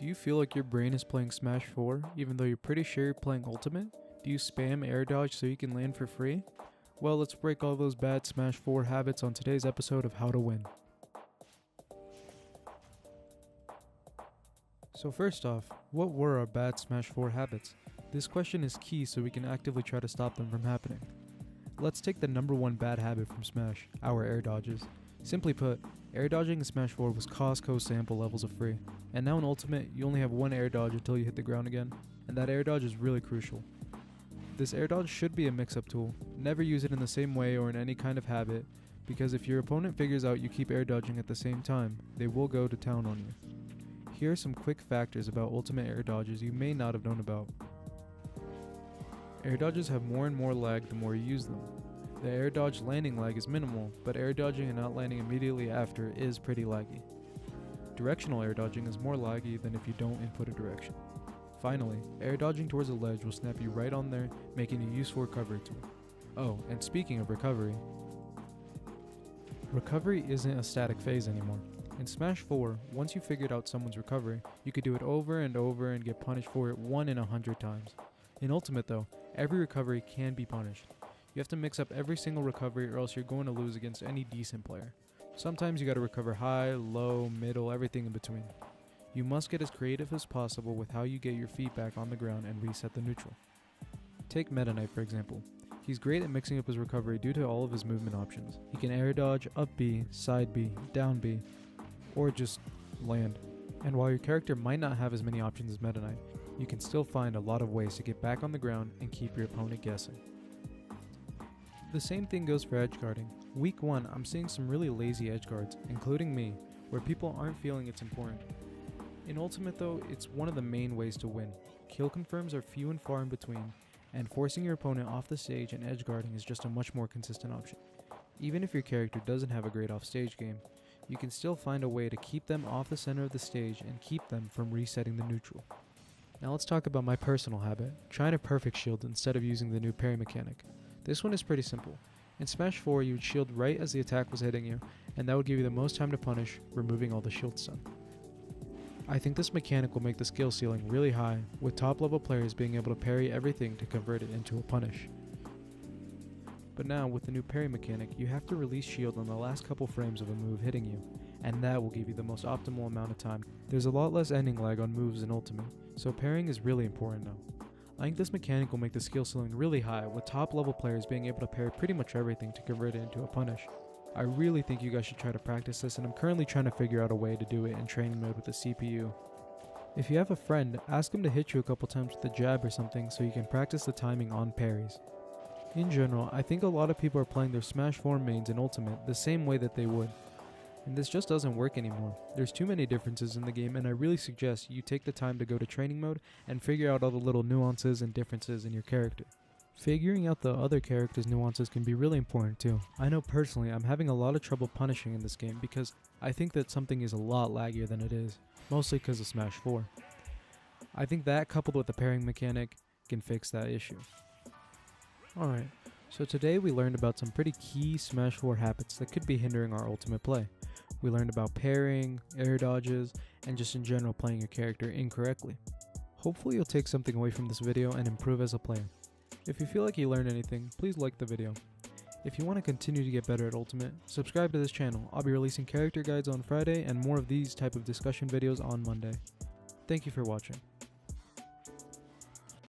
Do you feel like your brain is playing Smash 4 even though you're pretty sure you're playing Ultimate? Do you spam air dodge so you can land for free? Well, let's break all those bad Smash 4 habits on today's episode of How to Win. So first off, what were our bad Smash 4 habits? This question is key so we can actively try to stop them from happening. Let's take the number one bad habit from Smash, our air dodges. Simply put, air dodging in Smash 4 was Costco sample levels of free, and now in Ultimate you only have one air dodge until you hit the ground again, and that air dodge is really crucial. This air dodge should be a mix-up tool. Never use it in the same way or in any kind of habit, because if your opponent figures out you keep air dodging at the same time, they will go to town on you. Here are some quick factors about Ultimate air dodges you may not have known about. Air dodges have more and more lag the more you use them. The air dodge landing lag is minimal, but air dodging and not landing immediately after is pretty laggy. Directional air dodging is more laggy than if you don't input a direction. Finally, air dodging towards a ledge will snap you right on there, making a useful recovery tool. Oh, and speaking of recovery isn't a static phase anymore. In Smash 4, once you figured out someone's recovery, you could do it over and over and get punished for it 1 in 100 times. In Ultimate though, every recovery can be punished. You have to mix up every single recovery or else you're going to lose against any decent player. Sometimes you gotta recover high, low, middle, everything in between. You must get as creative as possible with how you get your feet back on the ground and reset the neutral. Take Meta Knight for example. He's great at mixing up his recovery due to all of his movement options. He can air dodge, up B, side B, down B, or just land. And while your character might not have as many options as Meta Knight, you can still find a lot of ways to get back on the ground and keep your opponent guessing. The same thing goes for edge guarding. Week 1, I'm seeing some really lazy edge guards, including me, where people aren't feeling it's important. In Ultimate though, it's one of the main ways to win. Kill confirms are few and far in between, and forcing your opponent off the stage and edge guarding is just a much more consistent option. Even if your character doesn't have a great off-stage game, you can still find a way to keep them off the center of the stage and keep them from resetting the neutral. Now let's talk about my personal habit, trying to perfect shield instead of using the new parry mechanic. This one is pretty simple. In Smash 4, you would shield right as the attack was hitting you, and that would give you the most time to punish, removing all the shield stun. I think this mechanic will make the skill ceiling really high, with top level players being able to parry everything to convert it into a punish. But now, with the new parry mechanic, you have to release shield on the last couple frames of a move hitting you, and that will give you the most optimal amount of time. There's a lot less ending lag on moves in Ultimate, so parrying is really important now. I think this mechanic will make the skill ceiling really high, with top level players being able to parry pretty much everything to convert it into a punish. I really think you guys should try to practice this, and I'm currently trying to figure out a way to do it in training mode with the CPU. If you have a friend, ask him to hit you a couple times with a jab or something so you can practice the timing on parries. In general, I think a lot of people are playing their Smash 4 mains in Ultimate the same way that they would. And this just doesn't work anymore. There's too many differences in the game, and I really suggest you take the time to go to training mode and figure out all the little nuances and differences in your character. Figuring out the other characters' nuances can be really important too. I know personally I'm having a lot of trouble punishing in this game because I think that something is a lot laggier than it is, mostly because of Smash 4. I think that coupled with the parrying mechanic can fix that issue. Alright, so today we learned about some pretty key Smash 4 habits that could be hindering our Ultimate play. We learned about parrying, air dodges, and just in general playing your character incorrectly. Hopefully you'll take something away from this video and improve as a player. If you feel like you learned anything, please like the video. If you want to continue to get better at Ultimate, subscribe to this channel. I'll be releasing character guides on Friday and more of these type of discussion videos on Monday. Thank you for watching.